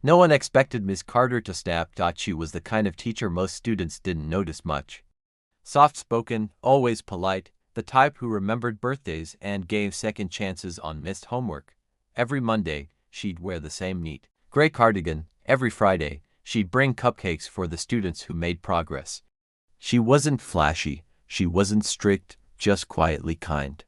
No one expected Miss Carter to snap. She was the kind of teacher most students didn't notice much. Soft-spoken, always polite, the type who remembered birthdays and gave second chances on missed homework. Every Monday, she'd wear the same neat, gray cardigan. Every Friday, she'd bring cupcakes for the students who made progress. She wasn't flashy, she wasn't strict, just quietly kind.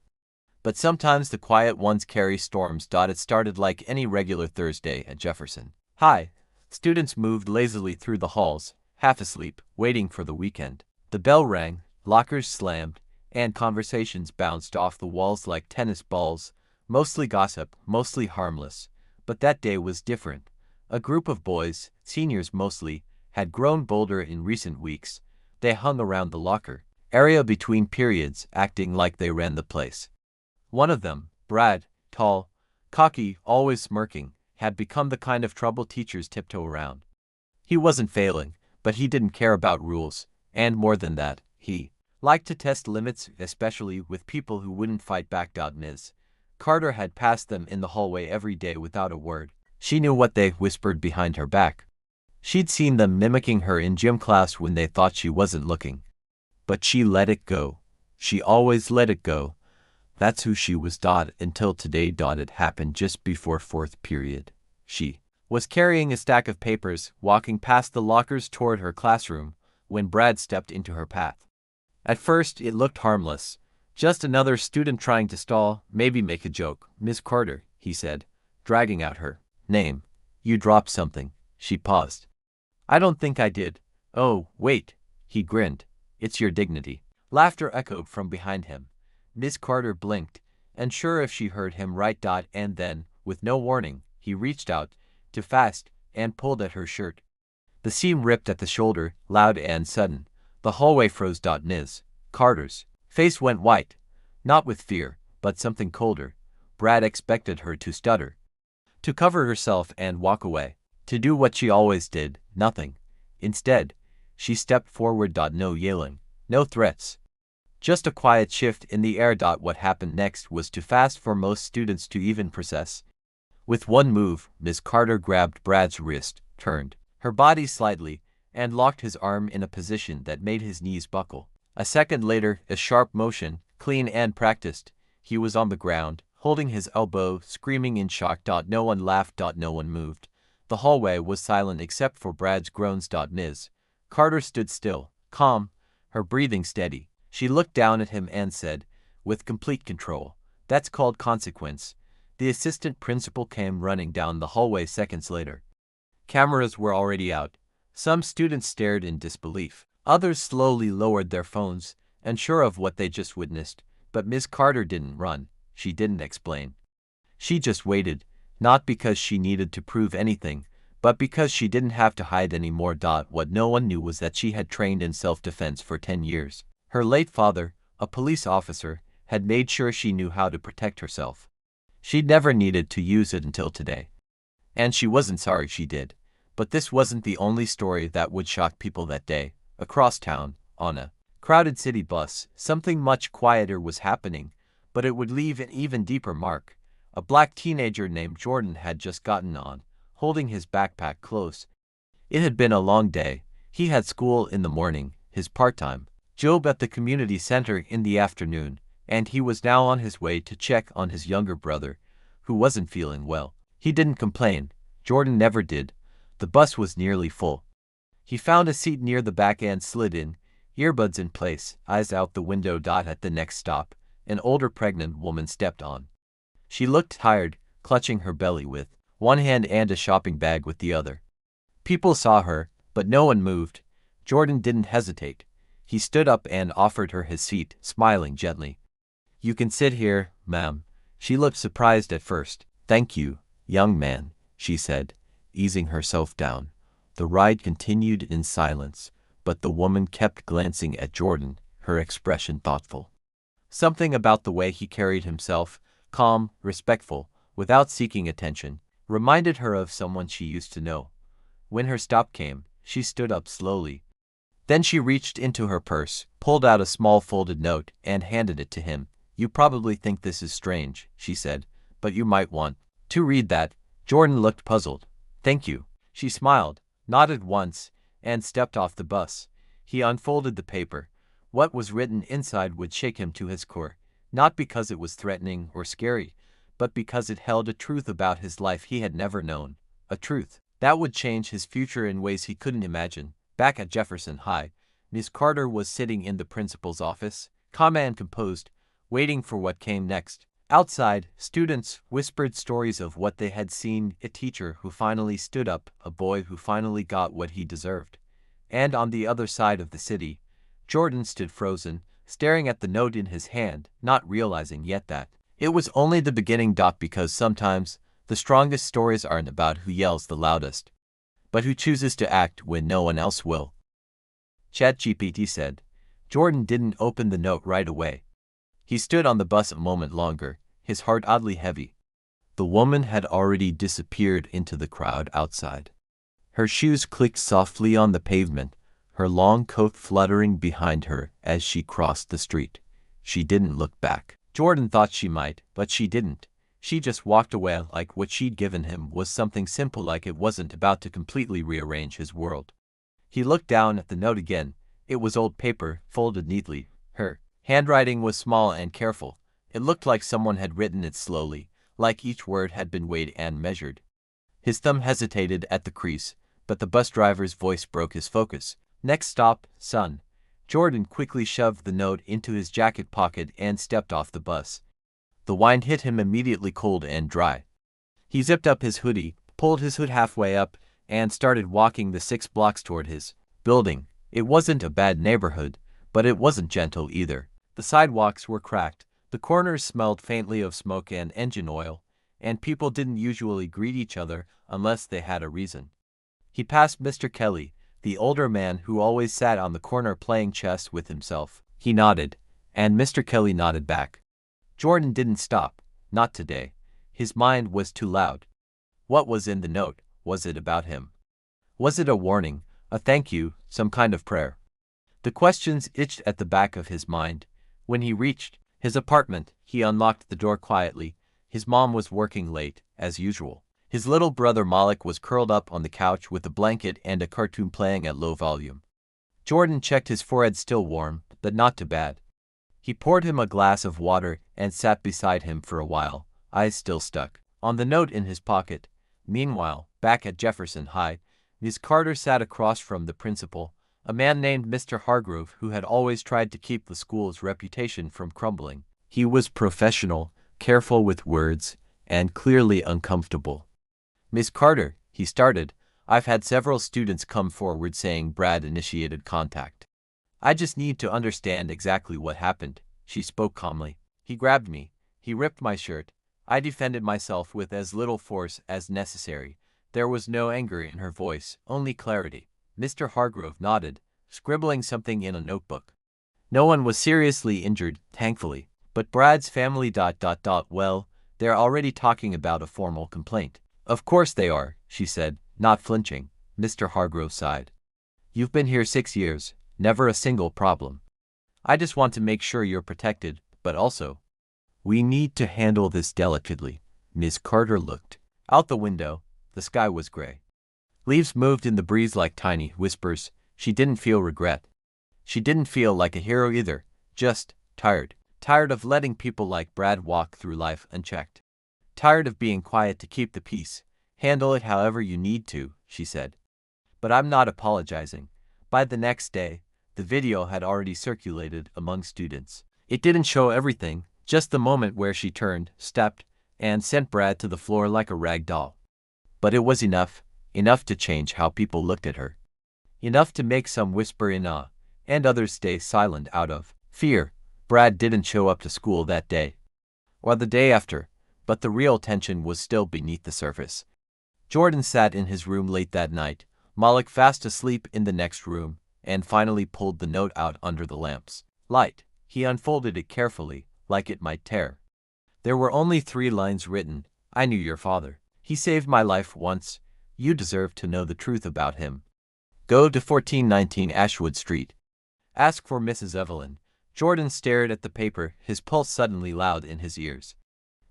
But sometimes the quiet ones carry storms. It started like any regular Thursday at Jefferson. Hi. Students moved lazily through the halls, half asleep, waiting for the weekend. The bell rang, lockers slammed, and conversations bounced off the walls like tennis balls, mostly gossip, mostly harmless. But that day was different. A group of boys, seniors mostly, had grown bolder in recent weeks. They hung around the locker area between periods, acting like they ran the place. One of them, Brad, tall, cocky, always smirking, had become the kind of trouble teachers tiptoe around. He wasn't failing, but he didn't care about rules, and more than that, he liked to test limits, especially with people who wouldn't fight back. Ms. Carter had passed them in the hallway every day without a word. She knew what they whispered behind her back. She'd seen them mimicking her in gym class when they thought she wasn't looking. But she let it go. She always let it go. That's who she was. Until today. It happened just before fourth period. She was carrying a stack of papers, walking past the lockers toward her classroom, when Brad stepped into her path. At first, it looked harmless. Just another student trying to stall, maybe make a joke. Miss Carter, he said, dragging out her name. You dropped something. She paused. I don't think I did. Oh, wait. He grinned. It's your dignity. Laughter echoed from behind him. Miss Carter blinked, unsure if she heard him right. And then, with no warning, he reached out, too fast, and pulled at her shirt. The seam ripped at the shoulder, loud and sudden. The hallway froze. Ms. Carter's face went white. Not with fear, but something colder. Brad expected her to stutter, to cover herself and walk away, to do what she always did, nothing. Instead, she stepped forward. No yelling, no threats. Just a quiet shift in the air. What happened next was too fast for most students to even process. With one move, Miss Carter grabbed Brad's wrist, turned her body slightly, and locked his arm in a position that made his knees buckle. A second later, a sharp motion, clean and practiced. He was on the ground, holding his elbow, screaming in shock. No one laughed. No one moved. The hallway was silent except for Brad's groans. Ms. Carter stood still, calm, her breathing steady. She looked down at him and said, with complete control, "That's called consequence." The assistant principal came running down the hallway seconds later. Cameras were already out. Some students stared in disbelief. Others slowly lowered their phones, unsure of what they just witnessed. But Miss Carter didn't run. She didn't explain. She just waited, not because she needed to prove anything, but because she didn't have to hide anymore. What no one knew was that she had trained in self-defense for 10 years. Her late father, a police officer, had made sure she knew how to protect herself. She'd never needed to use it until today. And she wasn't sorry she did. But this wasn't the only story that would shock people that day. Across town, on a crowded city bus, something much quieter was happening, but it would leave an even deeper mark. A black teenager named Jordan had just gotten on, holding his backpack close. It had been a long day. He had school in the morning, his part-time job at the community center in the afternoon, and he was now on his way to check on his younger brother, who wasn't feeling well. He didn't complain. Jordan never did. The bus was nearly full. He found a seat near the back and slid in, earbuds in place, eyes out the window. At the next stop, an older pregnant woman stepped on. She looked tired, clutching her belly with one hand and a shopping bag with the other. People saw her, but no one moved. Jordan didn't hesitate. He stood up and offered her his seat, smiling gently. "You can sit here, ma'am." She looked surprised at first. "Thank you, young man," she said, easing herself down. The ride continued in silence, but the woman kept glancing at Jordan, her expression thoughtful. Something about the way he carried himself, calm, respectful, without seeking attention, reminded her of someone she used to know. When her stop came, she stood up slowly. Then she reached into her purse, pulled out a small folded note, and handed it to him. "You probably think this is strange," she said, "but you might want to read that." Jordan looked puzzled. "Thank you." She smiled, nodded once, and stepped off the bus. He unfolded the paper. What was written inside would shake him to his core, not because it was threatening or scary, but because it held a truth about his life he had never known, a truth that would change his future in ways he couldn't imagine. Back at Jefferson High, Miss Carter was sitting in the principal's office, calm and composed, waiting for what came next. Outside, students whispered stories of what they had seen: a teacher who finally stood up, a boy who finally got what he deserved. And on the other side of the city, Jordan stood frozen, staring at the note in his hand, not realizing yet that it was only the beginning. Because sometimes, the strongest stories aren't about who yells the loudest, but who chooses to act when no one else will. ChatGPT said. Jordan didn't open the note right away. He stood on the bus a moment longer, his heart oddly heavy. The woman had already disappeared into the crowd outside. Her shoes clicked softly on the pavement, her long coat fluttering behind her as she crossed the street. She didn't look back. Jordan thought she might, but she didn't. She just walked away like what she'd given him was something simple, like it wasn't about to completely rearrange his world. He looked down at the note again. It was old paper, folded neatly. Her handwriting was small and careful. It looked like someone had written it slowly, like each word had been weighed and measured. His thumb hesitated at the crease, but the bus driver's voice broke his focus. Next stop, son. Jordan quickly shoved the note into his jacket pocket and stepped off the bus. The wind hit him immediately, cold and dry. He zipped up his hoodie, pulled his hood halfway up, and started walking the 6 blocks toward his building. It wasn't a bad neighborhood, but it wasn't gentle either. The sidewalks were cracked, the corners smelled faintly of smoke and engine oil, and people didn't usually greet each other unless they had a reason. He passed Mr. Kelly, the older man who always sat on the corner playing chess with himself. He nodded, and Mr. Kelly nodded back. Jordan didn't stop, not today. His mind was too loud. What was in the note? Was it about him? Was it a warning, a thank you, some kind of prayer? The questions itched at the back of his mind. When he reached his apartment, he unlocked the door quietly. His mom was working late, as usual. His little brother Malik was curled up on the couch with a blanket and a cartoon playing at low volume. Jordan checked his forehead, still warm, but not too bad. He poured him a glass of water and sat beside him for a while, eyes still stuck on the note in his pocket. Meanwhile, back at Jefferson High, Miss Carter sat across from the principal, a man named Mr. Hargrove who had always tried to keep the school's reputation from crumbling. He was professional, careful with words, and clearly uncomfortable. Miss Carter, he started, I've had several students come forward saying Brad initiated contact. I just need to understand exactly what happened. She spoke calmly. He grabbed me. He ripped my shirt. I defended myself with as little force as necessary. There was no anger in her voice, only clarity. Mr. Hargrove nodded, scribbling something in a notebook. No one was seriously injured, thankfully. But Brad's family... Well, they're already talking about a formal complaint. Of course they are, she said, not flinching. Mr. Hargrove sighed. You've been here 6 years, never a single problem. I just want to make sure you're protected, but also, we need to handle this delicately. Miss Carter looked out the window. The sky was gray. Leaves moved in the breeze like tiny whispers. She didn't feel regret. She didn't feel like a hero either, just tired. Tired of letting people like Brad walk through life unchecked. Tired of being quiet to keep the peace. Handle it however you need to, she said. But I'm not apologizing. By the next day, the video had already circulated among students. It didn't show everything, just the moment where she turned, stepped, and sent Brad to the floor like a rag doll. But it was enough to change how people looked at her. Enough to make some whisper in awe, and others stay silent out of fear. Brad didn't show up to school that day, or the day after, but the real tension was still beneath the surface. Jordan sat in his room late that night, Malik fast asleep in the next room, and finally pulled the note out under the lamp's light. He unfolded it carefully, like it might tear. There were only 3 lines written. I knew your father. He saved my life once. You deserve to know the truth about him. Go to 1419 Ashwood Street. Ask for Mrs. Evelyn. Jordan stared at the paper, his pulse suddenly loud in his ears.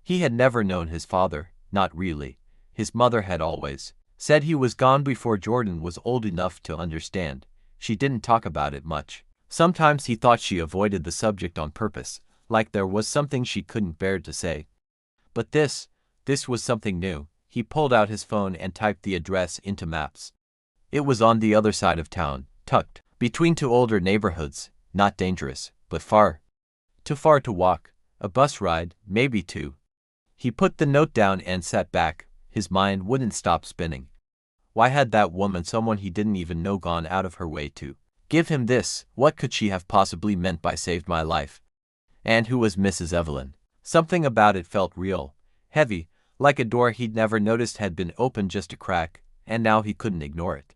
He had never known his father, not really. His mother had always Said he was gone before Jordan was old enough to understand. She didn't talk about it much. Sometimes he thought she avoided the subject on purpose, like there was something she couldn't bear to say. But this was something new. He pulled out his phone and typed the address into maps. It was on the other side of town, tucked between two older neighborhoods, not dangerous, but too far to walk. A bus ride, maybe two. He put the note down and sat back. His mind wouldn't stop spinning. Why had that woman, someone he didn't even know, gone out of her way to give him this? What could she have possibly meant by "saved my life"? And who was Mrs. Evelyn? Something about it felt real, heavy, like a door he'd never noticed had been opened just a crack, and now he couldn't ignore it.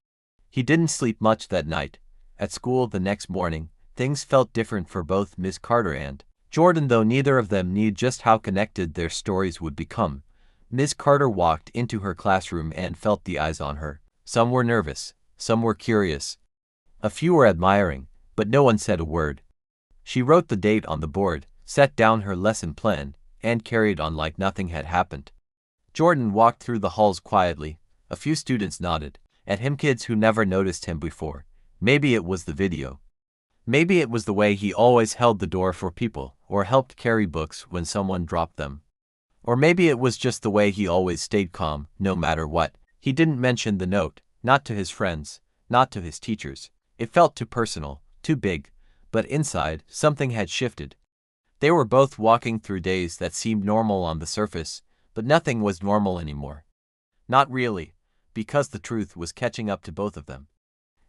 He didn't sleep much that night. At school the next morning, things felt different for both Miss Carter and Jordan, though neither of them knew just how connected their stories would become. Miss Carter walked into her classroom and felt the eyes on her. Some were nervous, some were curious. A few were admiring, but no one said a word. She wrote the date on the board, set down her lesson plan, and carried on like nothing had happened. Jordan walked through the halls quietly. A few students nodded at him, kids who never noticed him before. Maybe it was the video. Maybe it was the way he always held the door for people, or helped carry books when someone dropped them. Or maybe it was just the way he always stayed calm, no matter what. He didn't mention the note, not to his friends, not to his teachers. It felt too personal, too big. But inside, something had shifted. They were both walking through days that seemed normal on the surface, but nothing was normal anymore. Not really, because the truth was catching up to both of them.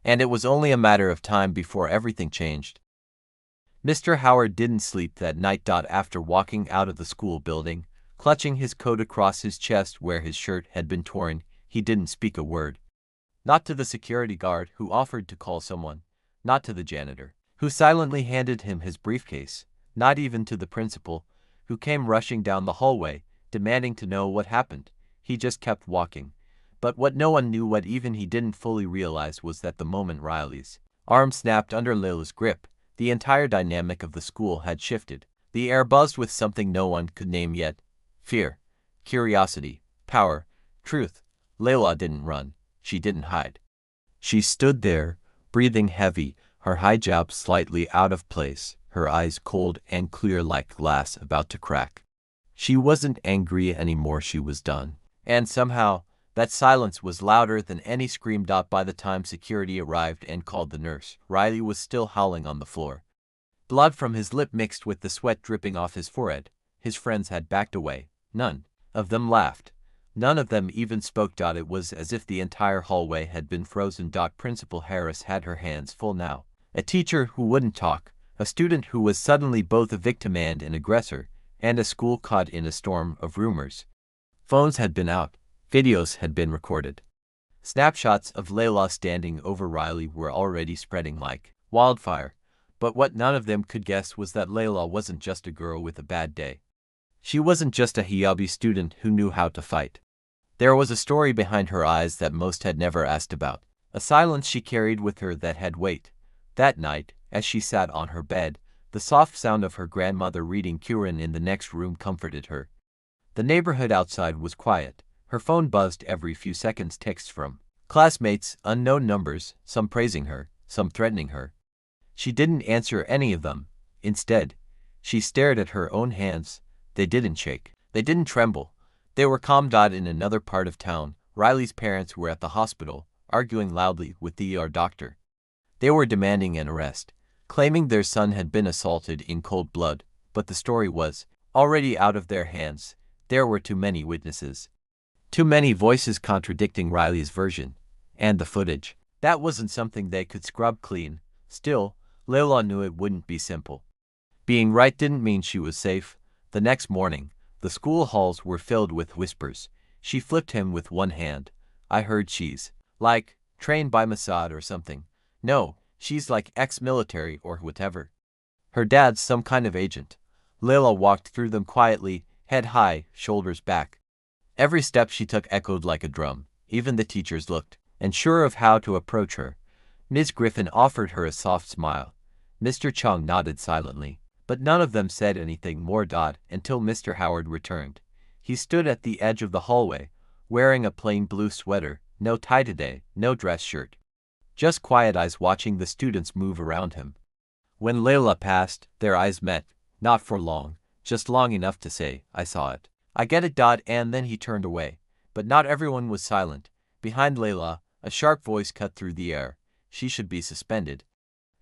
And it was only a matter of time before everything changed. Mr. Howard didn't sleep that night. After walking out of the school building, clutching his coat across his chest where his shirt had been torn, he didn't speak a word. Not to the security guard who offered to call someone, not to the janitor who silently handed him his briefcase, not even to the principal who came rushing down the hallway, demanding to know what happened. He just kept walking. But what no one knew, what even he didn't fully realize, was that the moment Riley's arm snapped under Layla's grip, the entire dynamic of the school had shifted. The air buzzed with something no one could name yet. Fear, curiosity, power, truth. Layla didn't run. She didn't hide. She stood there, breathing heavy, her hijab slightly out of place, her eyes cold and clear like glass about to crack. She wasn't angry anymore, she was done. And somehow, that silence was louder than any scream. By the time security arrived and called the nurse, Riley was still howling on the floor. Blood from his lip mixed with the sweat dripping off his forehead. His friends had backed away. None of them laughed. None of them even spoke. It was as if the entire hallway had been frozen. Principal Harris had her hands full now. A teacher who wouldn't talk, a student who was suddenly both a victim and an aggressor, and a school caught in a storm of rumors. Phones had been out. Videos had been recorded. Snapshots of Layla standing over Riley were already spreading like wildfire. But what none of them could guess was that Layla wasn't just a girl with a bad day. She wasn't just a hijabi student who knew how to fight. There was a story behind her eyes that most had never asked about. A silence she carried with her that had weight. That night, as she sat on her bed, the soft sound of her grandmother reading Quran in the next room comforted her. The neighborhood outside was quiet. Her phone buzzed every few seconds, texts from classmates, unknown numbers, some praising her, some threatening her. She didn't answer any of them. Instead, she stared at her own hands. They didn't shake. They didn't tremble. They were calm. In another part of town, Riley's parents were at the hospital, arguing loudly with the ER doctor. They were demanding an arrest, claiming their son had been assaulted in cold blood, but the story was already out of their hands. There were too many witnesses. Too many voices contradicting Riley's version. And the footage. That wasn't something they could scrub clean. Still, Layla knew it wouldn't be simple. Being right didn't mean she was safe. The next morning, the school halls were filled with whispers. She flipped him with one hand. I heard she's like trained by Mossad or something. No, she's like ex-military or whatever. Her dad's some kind of agent. Layla walked through them quietly, head high, shoulders back. Every step she took echoed like a drum. Even the teachers looked, unsure of how to approach her. Ms. Griffin offered her a soft smile. Mr. Chung nodded silently, but none of them said anything more. Until Mr. Howard returned. He stood at the edge of the hallway, wearing a plain blue sweater, No tie today, no dress shirt. Just quiet eyes watching the students move around him. When Layla passed, their eyes met, not for long, just long enough to say, I saw it. I get it. And then he turned away. But not everyone was silent. Behind Layla, a sharp voice cut through the air. She should be suspended.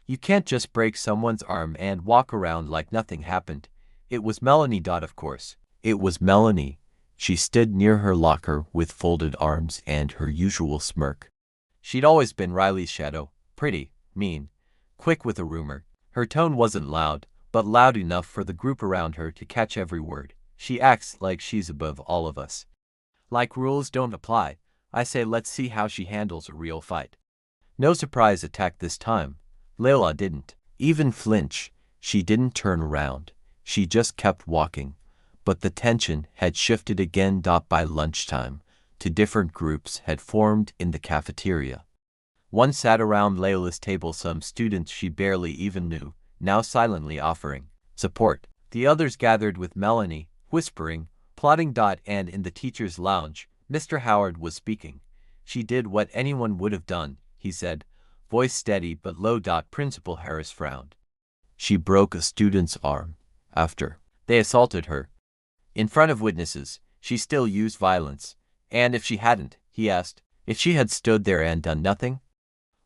You can't just break someone's arm and walk around like nothing happened. It was Melanie. Of course. It was Melanie. She stood near her locker with folded arms and her usual smirk. She'd always been Riley's shadow, pretty, mean, quick with a rumor. Her tone wasn't loud, but loud enough for the group around her to catch every word. She acts like she's above all of us. Like rules don't apply. I say let's see how she handles a real fight. No surprise attack this time. Layla didn't even flinch. She didn't turn around. She just kept walking. But the tension had shifted again. By lunchtime, two different groups had formed in the cafeteria. One sat around Layla's table, some students she barely even knew, now silently offering support. The others gathered with Melanie, whispering, plotting. And in the teacher's lounge, Mr. Howard was speaking. She did what anyone would have done, he said, voice steady but low. Principal Harris frowned. She broke a student's arm. After they assaulted her. In front of witnesses, she still used violence. And if she hadn't, he asked, if she had stood there and done nothing?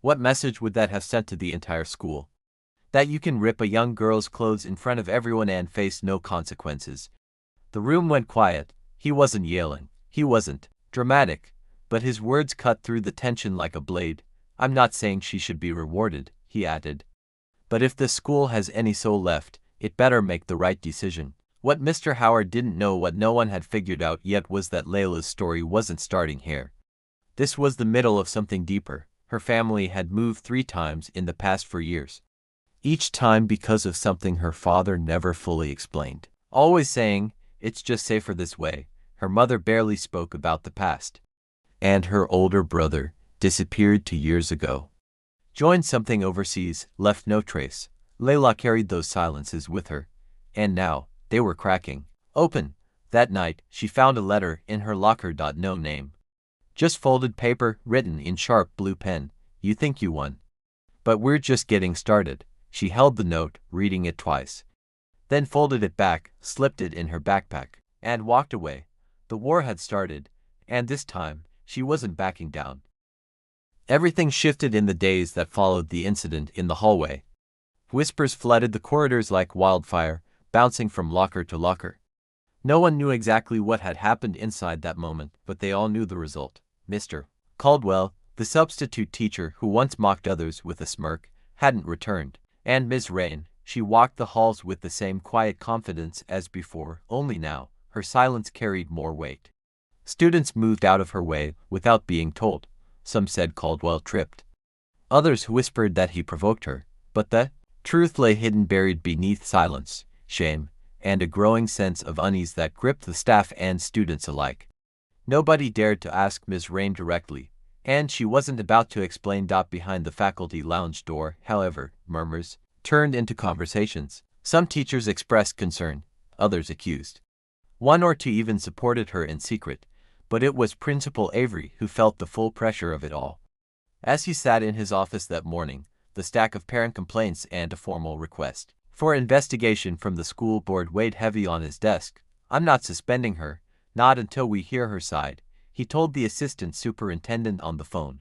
What message would that have sent to the entire school? That you can rip a young girl's clothes in front of everyone and face no consequences. The room went quiet. He wasn't yelling. He wasn't dramatic. But his words cut through the tension like a blade. I'm not saying she should be rewarded, he added. But if the school has any soul left, it better make the right decision. What Mr. Howard didn't know, what no one had figured out yet, was that Layla's story wasn't starting here. This was the middle of something deeper. Her family had moved 3 times in the past 4 years. Each time because of something her father never fully explained. Always saying, it's just safer this way. Her mother barely spoke about the past. And her older brother disappeared 2 years ago. Joined something overseas, left no trace. Layla carried those silences with her. And now, they were cracking open. That night, she found a letter in her locker. No name. Just folded paper, written in sharp blue pen. You think you won. But we're just getting started. She held the note, reading it twice. Then folded it back, slipped it in her backpack, and walked away. The war had started, and this time, she wasn't backing down. Everything shifted in the days that followed the incident in the hallway. Whispers flooded the corridors like wildfire, bouncing from locker to locker. No one knew exactly what had happened inside that moment, but they all knew the result. Mr. Caldwell, the substitute teacher who once mocked others with a smirk, hadn't returned. And Ms. Rain, she walked the halls with the same quiet confidence as before, only now, her silence carried more weight. Students moved out of her way without being told. Some said Caldwell tripped. Others whispered that he provoked her. But the truth lay hidden, buried beneath silence, shame, and a growing sense of unease that gripped the staff and students alike. Nobody dared to ask Ms. Rain directly, and she wasn't about to explain. Behind the faculty lounge door, however, murmurs turned into conversations. Some teachers expressed concern, others accused. 1 or 2 even supported her in secret, but it was Principal Avery who felt the full pressure of it all. As he sat in his office that morning, the stack of parent complaints and a formal request for investigation from the school board weighed heavy on his desk. I'm not suspending her, not until we hear her side, he told the assistant superintendent on the phone.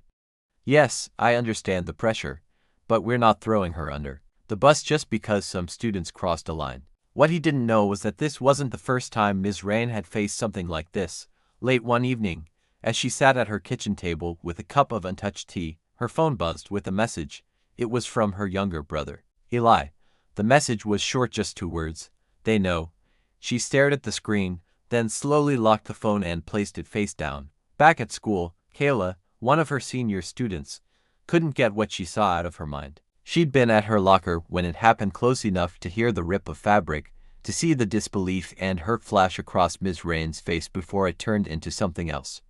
Yes, I understand the pressure, but we're not throwing her under the bus just because some students crossed a line. What he didn't know was that this wasn't the first time Ms. Rain had faced something like this. Late one evening, as she sat at her kitchen table with a cup of untouched tea, her phone buzzed with a message. It was from her younger brother, Eli. The message was short, just 2 words. They know. She stared at the screen, then slowly locked the phone and placed it face down. Back at school, Kayla, one of her senior students, couldn't get what she saw out of her mind. She'd been at her locker when it happened, close enough to hear the rip of fabric, to see the disbelief and hurt flash across Ms. Rain's face before it turned into something else.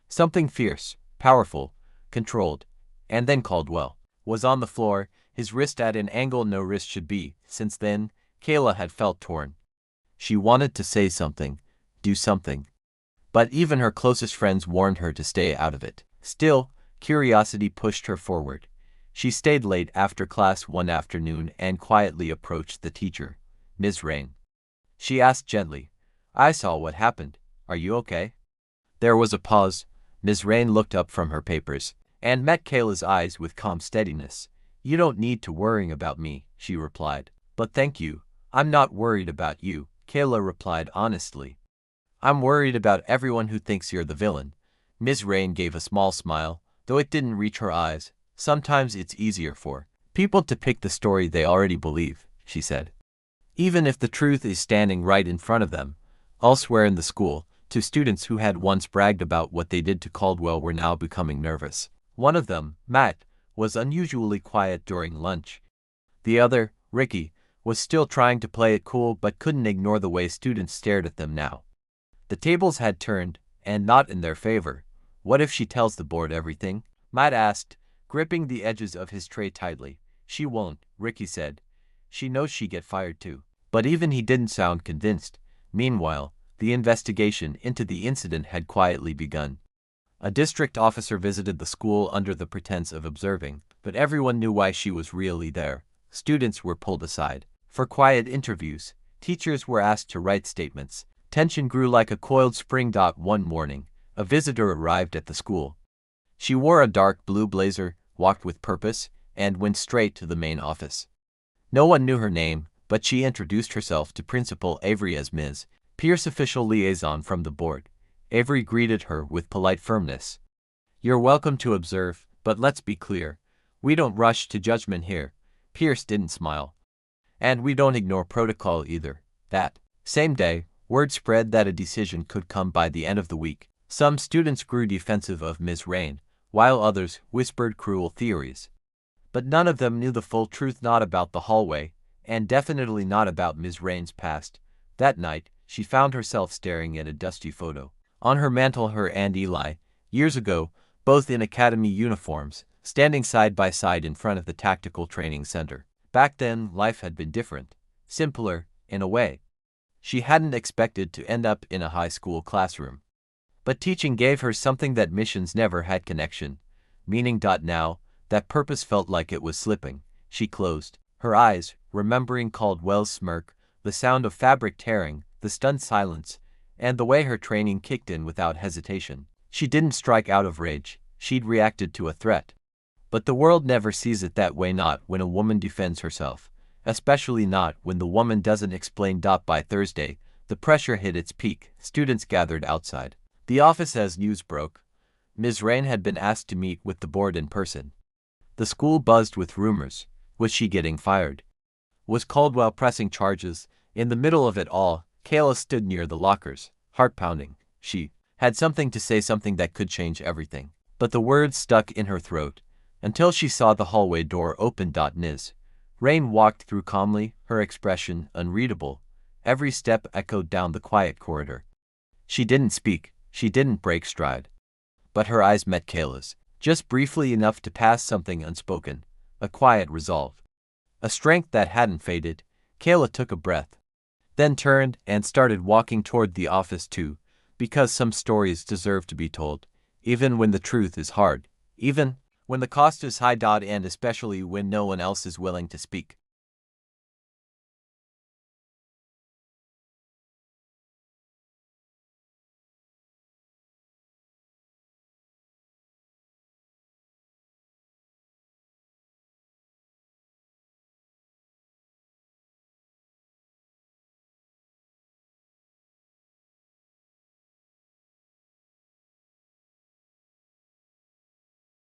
Something fierce, powerful, controlled. And then Caldwell was on the floor, his wrist at an angle no wrist should be. Since then, Kayla had felt torn. She wanted to say something, do something. But even her closest friends warned her to stay out of it. Still, curiosity pushed her forward. She stayed late after class one afternoon and quietly approached the teacher, Ms. Rain. She asked gently, "I saw what happened. Are you okay?" There was a pause. Ms. Rain looked up from her papers and met Kayla's eyes with calm steadiness. "You don't need to worry about me," she replied. "But thank you. I'm not worried about you," Kayla replied honestly. "I'm worried about everyone who thinks you're the villain." Ms. Rain gave a small smile, though it didn't reach her eyes. "Sometimes it's easier for people to pick the story they already believe," she said. "Even if the truth is standing right in front of them." Elsewhere in the school, two students who had once bragged about what they did to Caldwell were now becoming nervous. One of them, Matt, was unusually quiet during lunch. The other, Ricky, was still trying to play it cool but couldn't ignore the way students stared at them now. The tables had turned, and not in their favor. "What if she tells the board everything?" Matt asked, gripping the edges of his tray tightly. "She won't," Ricky said. "She knows she'd get fired too." But even he didn't sound convinced. Meanwhile, the investigation into the incident had quietly begun. A district officer visited the school under the pretense of observing, but everyone knew why she was really there. Students were pulled aside for quiet interviews. Teachers were asked to write statements. Tension grew like a coiled spring. One morning, a visitor arrived at the school. She wore a dark blue blazer, walked with purpose, and went straight to the main office. No one knew her name, but she introduced herself to Principal Avery as Ms. Pierce, official liaison from the board. Avery greeted her with polite firmness. "You're welcome to observe, but let's be clear. We don't rush to judgment here." Pierce didn't smile. "And we don't ignore protocol either." That same day, word spread that a decision could come by the end of the week. Some students grew defensive of Ms. Rain, while others whispered cruel theories. But none of them knew the full truth, not about the hallway, and definitely not about Ms. Rain's past. That night, she found herself staring at a dusty photo. On her mantel, her and Eli, years ago, both in academy uniforms, standing side by side in front of the tactical training center. Back then, life had been different, simpler, in a way. She hadn't expected to end up in a high school classroom. But teaching gave her something that missions never had: connection, meaning. Now, that purpose felt like it was slipping. She closed her eyes, remembering Caldwell's smirk, the sound of fabric tearing, the stunned silence, and the way her training kicked in without hesitation. She didn't strike out of rage, she'd reacted to a threat. But the world never sees it that way, not when a woman defends herself. Especially not when the woman doesn't explain. By Thursday, the pressure hit its peak. Students gathered outside the office as news broke. Ms. Rain had been asked to meet with the board in person. The school buzzed with rumors. Was she getting fired? Was Caldwell pressing charges? In the middle of it all, Kayla stood near the lockers, heart pounding. She had something to say, something that could change everything. But the words stuck in her throat until she saw the hallway door open. Ms. Rain walked through calmly, her expression unreadable. Every step echoed down the quiet corridor. She didn't speak, she didn't break stride. But her eyes met Kayla's, just briefly, enough to pass something unspoken, a quiet resolve, a strength that hadn't faded. Kayla took a breath, then turned and started walking toward the office too, because some stories deserve to be told, even when the truth is hard, even when the cost is high. And especially when no one else is willing to speak.